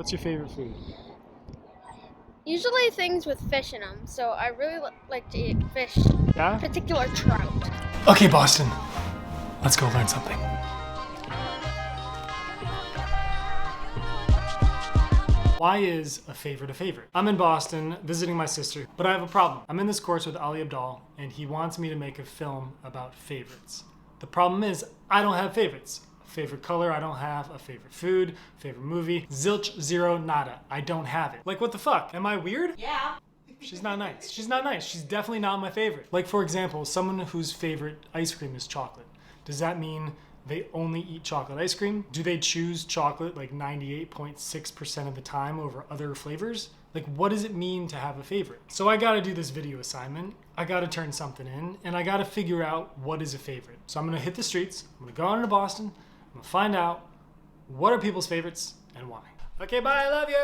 What's your favorite food? Usually things with fish in them, so I really like to eat fish, Yeah? particular trout. Okay, Boston. Let's go learn something. Why is a favorite a favorite? I'm in Boston visiting my sister, but I have a problem. I'm in this course with Ali Abdal, and he wants me to make a film about favorites. The problem is, I don't have favorites. Favorite color, I don't have. A favorite food, favorite movie, zilch, zero, nada. I don't have it. Like, what the fuck? Am I weird? Yeah. She's not nice. She's not nice. She's definitely not my favorite. Like, for example, someone whose favorite ice cream is chocolate. Does that mean they only eat chocolate ice cream? Do they choose chocolate like 98.6% of the time over other flavors? Like, what does it mean to have a favorite? So I gotta do this video assignment. I gotta turn something in, and I gotta figure out what is a favorite. So I'm gonna hit the streets. I'm gonna go on to Boston. I'm gonna find out what are people's favorites and why. Okay, bye, I love you.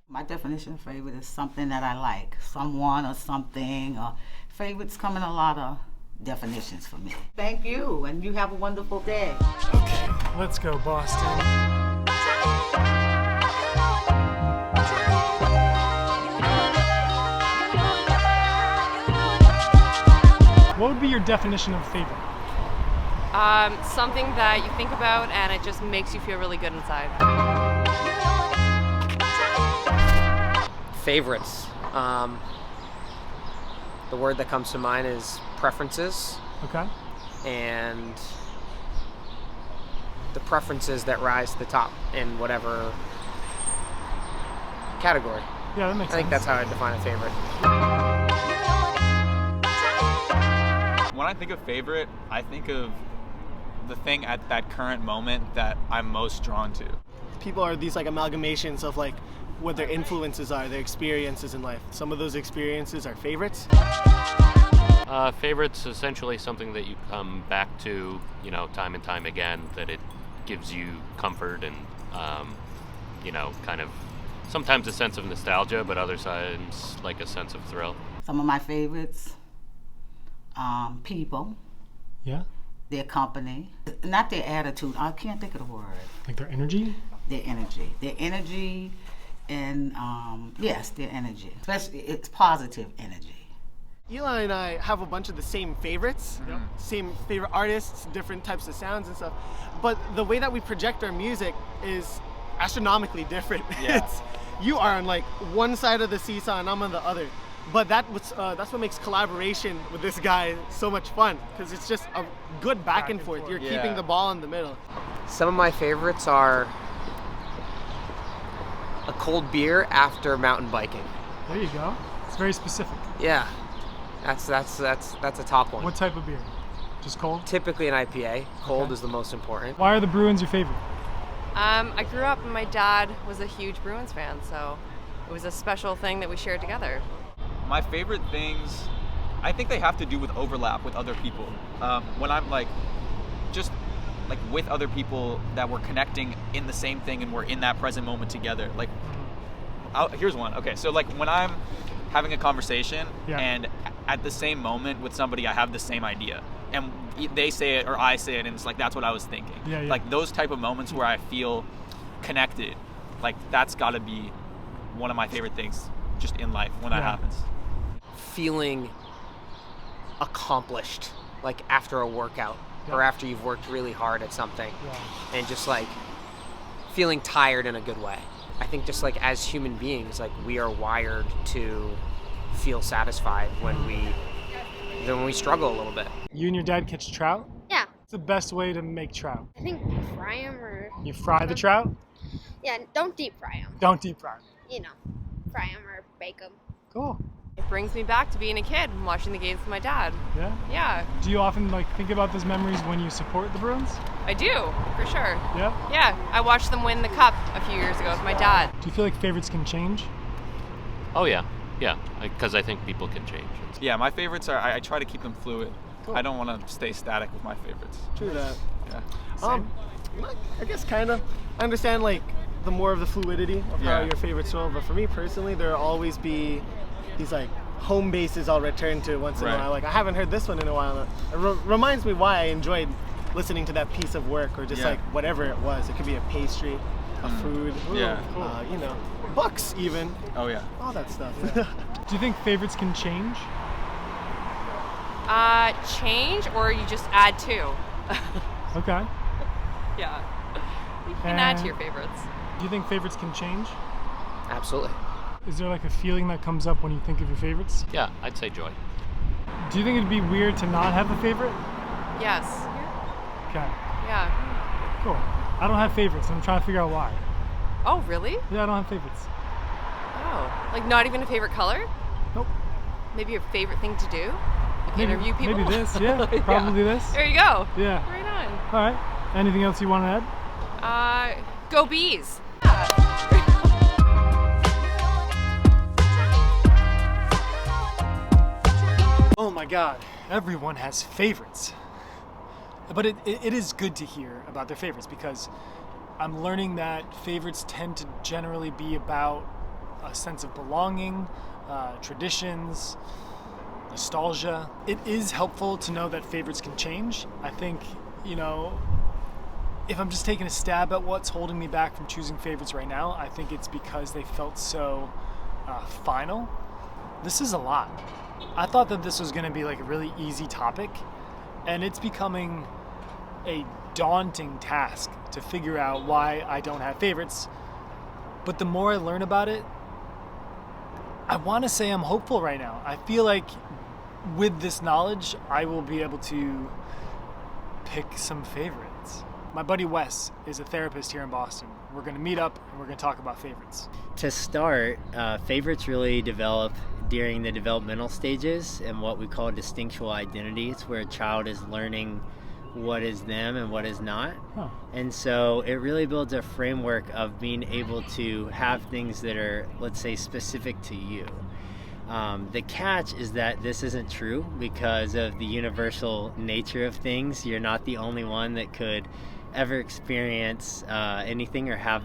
My definition of favorite is something that I like, someone or something. Favorites come in a lot of definitions for me. Thank you, and you have a wonderful day. Okay, let's go, Boston. What would be your definition of favorite? Something that you think about and it just makes you feel really good inside. Favorites. The word that comes to mind is preferences, Okay. and the preferences that rise to the top in whatever category. Yeah, that makes I think sense. that's how I define a favorite. When I think of favorite, I think of the thing at that current moment that I'm most drawn to. People are these like amalgamations of like what their influences are, their experiences in life. Some of those experiences are favorites. Favorites essentially something that you come back to, time and time again, that it gives you comfort and, kind of sometimes a sense of nostalgia, but other times like a sense of thrill. Some of my favorites, people, Yeah? their company, not their attitude. I can't think of the word. Like their energy? Their energy, and yes, their energy. Especially, it's positive energy. Eli and I have a bunch of the same favorites, same favorite artists, different types of sounds and stuff. But the way that we project our music is astronomically different. Yeah. You are on like one side of the seesaw and I'm on the other. But that's what makes collaboration with this guy so much fun, because it's just a good back and forth. You're keeping the ball in the middle. Some of my favorites are a cold beer after mountain biking. There you go. It's very specific. Yeah, that's a top one. What type of beer? Just cold? Typically an IPA. Cold is the most important. Why are the Bruins your favorite? I grew up and my dad was a huge Bruins fan, so it was a special thing that we shared together. My favorite things, I think they have to do with overlap with other people. When I'm just with other people that we're connecting in the same thing and we're in that present moment together. Here's one. Okay, so when I'm having a conversation and at the same moment with somebody, I have the same idea. And they say it or I say it and it's that's what I was thinking. Yeah. Those type of moments where I feel connected, that's gotta be one of my favorite things just in life when that happens. Feeling accomplished, after a workout or after you've worked really hard at something, and just feeling tired in a good way. I think just as human beings, we are wired to feel satisfied when we struggle a little bit. You and your dad catch trout? Yeah, What's the best way to make trout? I think fry them or... You fry the trout? Yeah, don't deep fry them. Don't deep fry. Fry them or bake them. Cool. It brings me back to being a kid and watching the games with my dad. Yeah? Yeah, Do you often think about those memories when you support the Bruins? I do, for sure. Yeah? Yeah, I watched them win the cup a few years ago with my dad. Do you feel like favorites can change? Oh yeah, because I think people can change. Yeah, my favorites are, I try to keep them fluid. Cool. I don't want to stay static with my favorites. True that. Yeah. I guess kind of. I understand the more of the fluidity of how your favorites roll, but for me personally, there'll always be these home bases I'll return to once in a Right. while. Like, I haven't heard this one in a while. It reminds me why I enjoyed listening to that piece of work, or just Yeah. like whatever it was. It could be a pastry, a food, Yeah. you know, books even, Oh yeah. all that stuff. Do you think favorites can change? Change, or you just add to? Okay. Yeah. You can add to And- your favorites. Do you think favorites can change? Absolutely. Is there like a feeling that comes up when you think of your favorites? Yeah, I'd say joy. Do you think it'd be weird to not have a favorite? Yes. Okay, Yeah. cool. I don't have favorites, and I'm trying to figure out why. Oh, really? Yeah, I don't have favorites. Oh, like not even a favorite color? Nope. Maybe your favorite thing to do? Like Maybe, interview people? maybe this, yeah, probably this. There you go. Yeah. Right on. All right. Anything else you want to add? Go bees. Oh my God, everyone has favorites. But it is good to hear about their favorites, because I'm learning that favorites tend to generally be about a sense of belonging, traditions, nostalgia. It is helpful to know that favorites can change. I think, you know, if I'm just taking a stab at what's holding me back from choosing favorites right now, I think it's because they felt so final. This is a lot. I thought that this was going to be like a really easy topic, and it's becoming a daunting task to figure out why I don't have favorites. But the more I learn about it, I want to say I'm hopeful right now. I feel like with this knowledge, I will be able to pick some favorites. My buddy Wes is a therapist here in Boston. We're going to meet up and we're going to talk about favorites. To start, favorites really develop during the developmental stages and what we call distinctual identity. It's where a child is learning what is them and what is not. Huh. And so it really builds a framework of being able to have things that are, let's say, specific to you. The catch is that this isn't true because of the universal nature of things. You're not the only one that could ever experience anything or have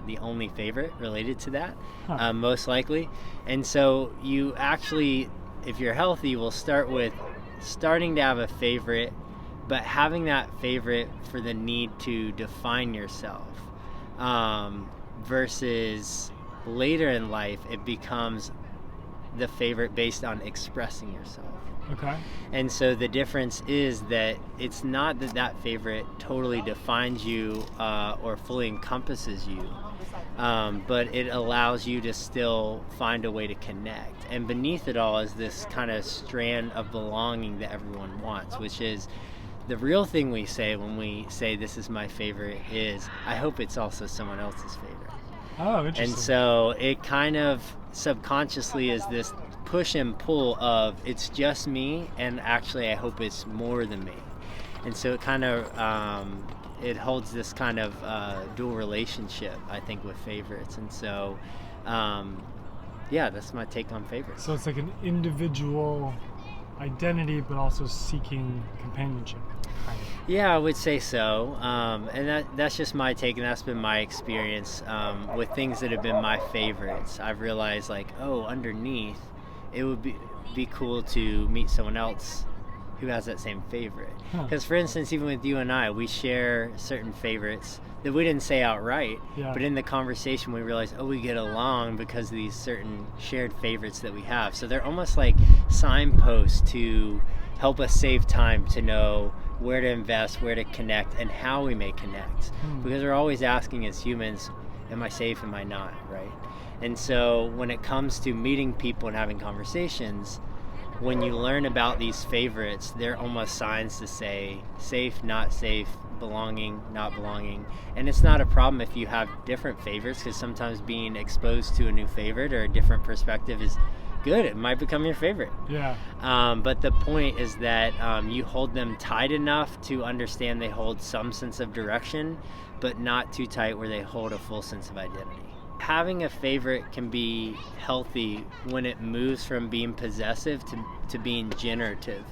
the only favorite related to that, most likely. And so you actually, if you're healthy, will start with starting to have a favorite, but having that favorite for the need to define yourself, versus later in life it becomes the favorite based on expressing yourself. Okay. And so the difference is that it's not that that favorite totally defines you or fully encompasses you, but it allows you to still find a way to connect. And beneath it all is this kind of strand of belonging that everyone wants, which is the real thing we say when we say this is my favorite is, I hope it's also someone else's favorite. Oh, interesting. And so it kind of subconsciously is this push and pull of it's just me, and actually I hope it's more than me. And so it kind of it holds this kind of dual relationship, I think, with favorites. And so yeah, that's my take on favorites. So it's like an individual identity, but also seeking companionship. Kind of. Yeah, I would say so. And that's just my take, and that's been my experience with things that have been my favorites. I've realized, like, oh, underneath, it would be cool to meet someone else who has that same favorite. Because, for instance, even with you and I, we share certain favorites that we didn't say outright, but in the conversation we realized, oh, we get along because of these certain shared favorites that we have. So they're almost like signposts to help us save time to know where to invest, where to connect, and how we may connect. Because we're always asking as humans, am I safe, am I not, right? And so when it comes to meeting people and having conversations, when you learn about these favorites, they're almost signs to say safe, not safe, belonging, not belonging. And it's not a problem if you have different favorites, because sometimes being exposed to a new favorite or a different perspective is good. It might become your favorite. Yeah. But the point is that you hold them tight enough to understand they hold some sense of direction, but not too tight where they hold a full sense of identity. Having a favorite can be healthy when it moves from being possessive to being generative,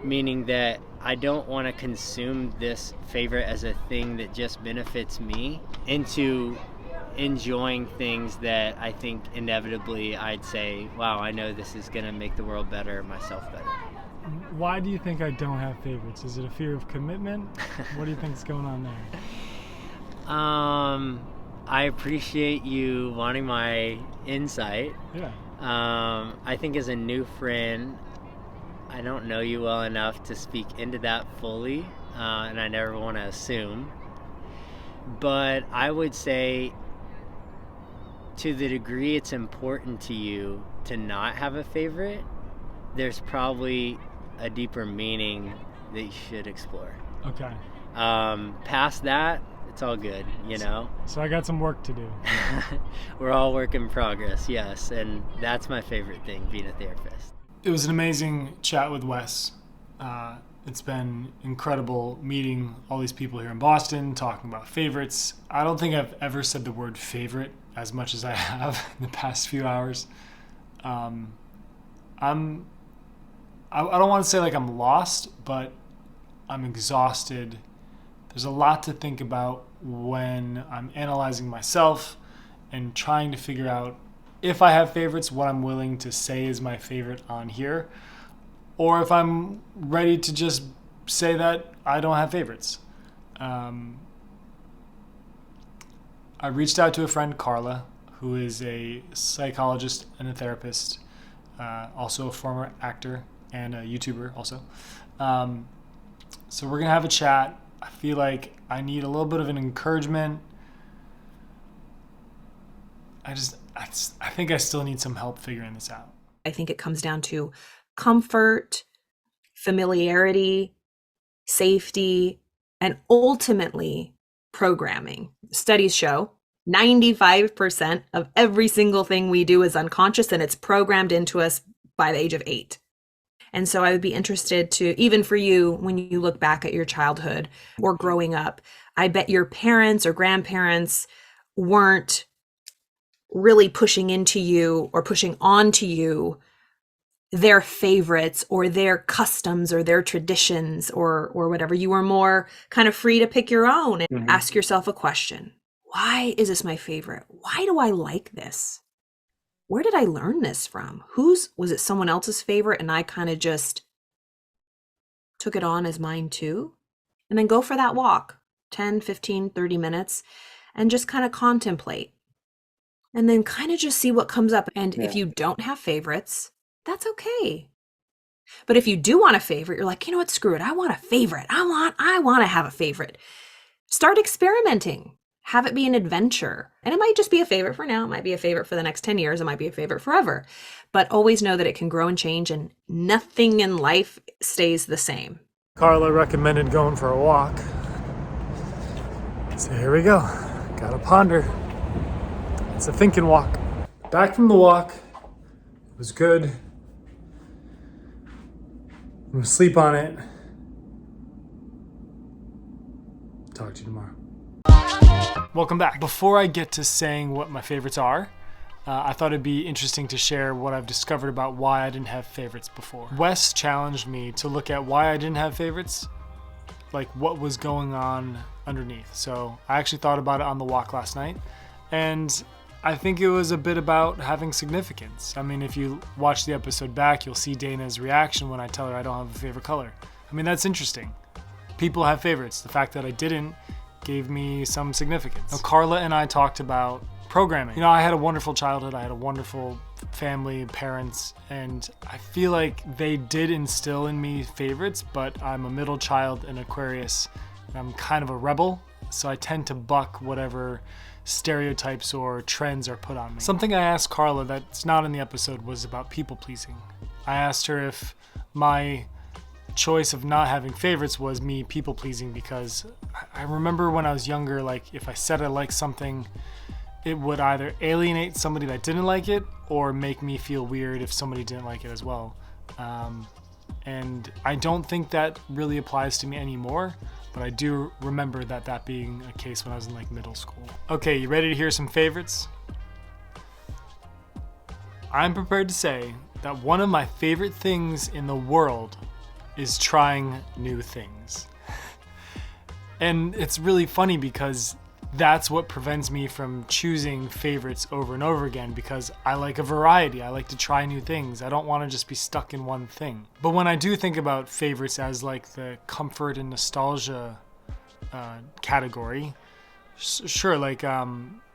meaning that I don't want to consume this favorite as a thing that just benefits me into enjoying things that I think inevitably I'd say, wow, I know this is going to make the world better, myself better. Why do you think I don't have favorites? Is it a fear of commitment? What do you think is going on there? I appreciate you wanting my insight. Yeah. I think as a new friend, I don't know you well enough to speak into that fully, and I never want to assume. But I would say, to the degree it's important to you to not have a favorite, there's probably a deeper meaning that you should explore. Okay. Past that, it's all good, you know? So I got some work to do. We're all work in progress, yes, and that's my favorite thing, being a therapist. It was an amazing chat with Wes. It's been incredible meeting all these people here in Boston, talking about favorites. I don't think I've ever said the word favorite as much as I have in the past few hours. I don't want to say like I'm lost, but I'm exhausted. There's a lot to think about when I'm analyzing myself and trying to figure out if I have favorites, what I'm willing to say is my favorite on here, or if I'm ready to just say that I don't have favorites. I reached out to a friend, Karla, who is a psychologist and a therapist, also a former actor and a YouTuber also. So we're going to have a chat. I feel like I need a little bit of an encouragement. I think I still need some help figuring this out. I think it comes down to comfort, familiarity, safety, and ultimately programming. Studies show 95% of every single thing we do is unconscious, and it's programmed into us by the age of 8. And so I would be interested to, even for you, when you look back at your childhood or growing up, I bet your parents or grandparents weren't really pushing into you or pushing onto you their favorites or their customs or their traditions or whatever. You were more kind of free to pick your own and ask yourself a question. Why is this my favorite? Why do I like this? Where did I learn this from? Was it someone else's favorite and I kind of just took it on as mine too? And then go for that walk, 10, 15, 30 minutes, and just kind of contemplate. And then kind of just see what comes up. And if you don't have favorites, that's okay. But if you do want a favorite, you're like, you know what, screw it. I want a favorite. I want to have a favorite. Start experimenting. Have it be an adventure. And it might just be a favorite for now. It might be a favorite for the next 10 years. It might be a favorite forever. But always know that it can grow and change and nothing in life stays the same. Karla recommended going for a walk. So here we go. Gotta ponder. It's a thinking walk. Back from the walk. It was good. I'm gonna sleep on it. Talk to you tomorrow. Welcome back. Before I get to saying what my favorites are, I thought it'd be interesting to share what I've discovered about why I didn't have favorites before. Wes challenged me to look at why I didn't have favorites, like what was going on underneath. So I actually thought about it on the walk last night, and I think it was a bit about having significance. I mean, if you watch the episode back, you'll see Dana's reaction when I tell her I don't have a favorite color. I mean, that's interesting. People have favorites. The fact that I didn't gave me some significance. Now, Karla and I talked about programming. You know, I had a wonderful childhood. I had a wonderful family, parents, and I feel like they did instill in me favorites, but I'm a middle child, an Aquarius, and I'm kind of a rebel, so I tend to buck whatever stereotypes or trends are put on me. Something I asked Karla that's not in the episode was about people pleasing. I asked her if my choice of not having favorites was me people pleasing, because I remember when I was younger, like if I said I liked something, it would either alienate somebody that didn't like it or make me feel weird if somebody didn't like it as well. And I don't think that really applies to me anymore, but I do remember that being a case when I was in like middle school. Okay, you ready to hear some favorites? I'm prepared to say that one of my favorite things in the world is trying new things. And it's really funny because that's what prevents me from choosing favorites over and over again, because I like a variety. I like to try new things. I don't want to just be stuck in one thing. But when I do think about favorites as like the comfort and nostalgia category, sure, like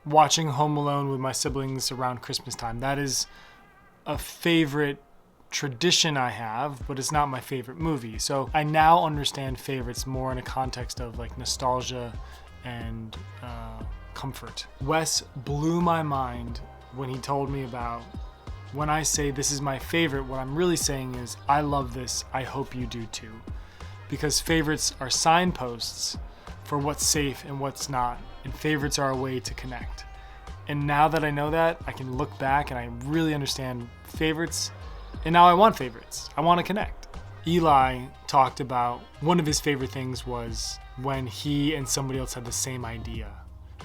watching Home Alone with my siblings around Christmas time, that is a favorite tradition I have, but it's not my favorite movie. So I now understand favorites more in a context of like nostalgia and comfort. Wes blew my mind when he told me about, when I say this is my favorite, what I'm really saying is I love this, I hope you do too. Because favorites are signposts for what's safe and what's not, and favorites are a way to connect. And now that I know that, I can look back and I really understand favorites, and now I want favorites. I want to connect. Eli talked about one of his favorite things was when he and somebody else had the same idea,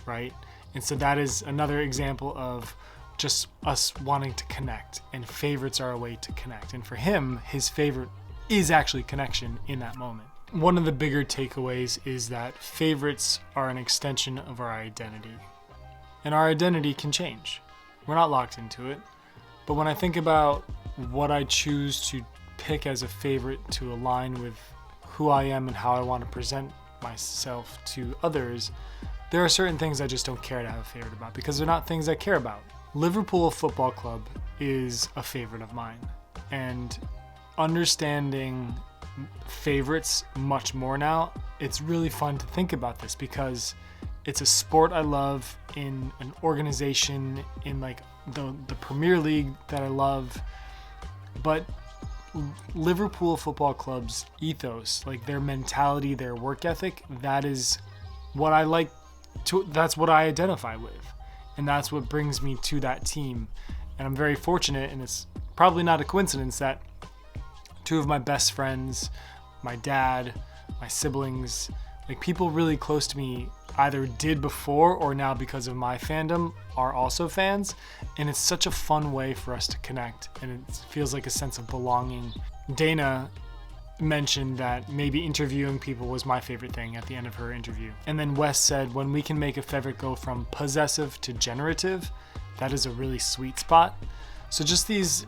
right? And so that is another example of just us wanting to connect, and favorites are a way to connect. And for him, his favorite is actually connection in that moment. One of the bigger takeaways is that favorites are an extension of our identity. And our identity can change. We're not locked into it. But when I think about what I choose to pick as a favorite to align with who I am and how I want to present myself to others, there are certain things I just don't care to have a favorite about because they're not things I care about. Liverpool Football Club is a favorite of mine, and understanding favorites much more now, it's really fun to think about this because it's a sport I love, in an organization, in like the Premier League that I love, but Liverpool Football Club's ethos, like their mentality, their work ethic, that is what I like to, that's what I identify with, and that's what brings me to that team. And I'm very fortunate, and it's probably not a coincidence that two of my best friends, my dad, my siblings, like people really close to me either did before or now because of my fandom are also fans, and it's such a fun way for us to connect, and it feels like a sense of belonging. Dana mentioned that maybe interviewing people was my favorite thing at the end of her interview, and then Wes said when we can make a favorite go from possessive to generative, that is a really sweet spot. So just these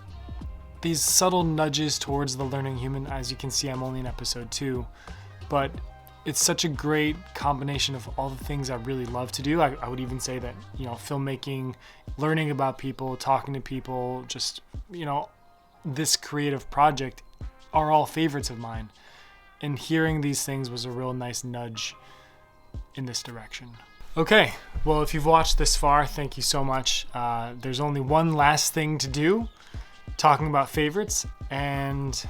subtle nudges towards the learning human. As you can see, I'm only in episode 2, but it's such a great combination of all the things I really love to do. I would even say that, filmmaking, learning about people, talking to people, just, this creative project are all favorites of mine. And hearing these things was a real nice nudge in this direction. Okay, well, if you've watched this far, thank you so much. There's only one last thing to do, talking about favorites, and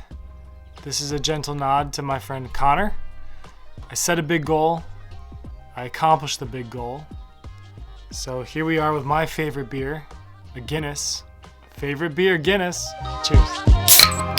this is a gentle nod to my friend Connor. I set a big goal. I accomplished the big goal. So here we are with my favorite beer, a Guinness. Favorite beer, Guinness. Cheers.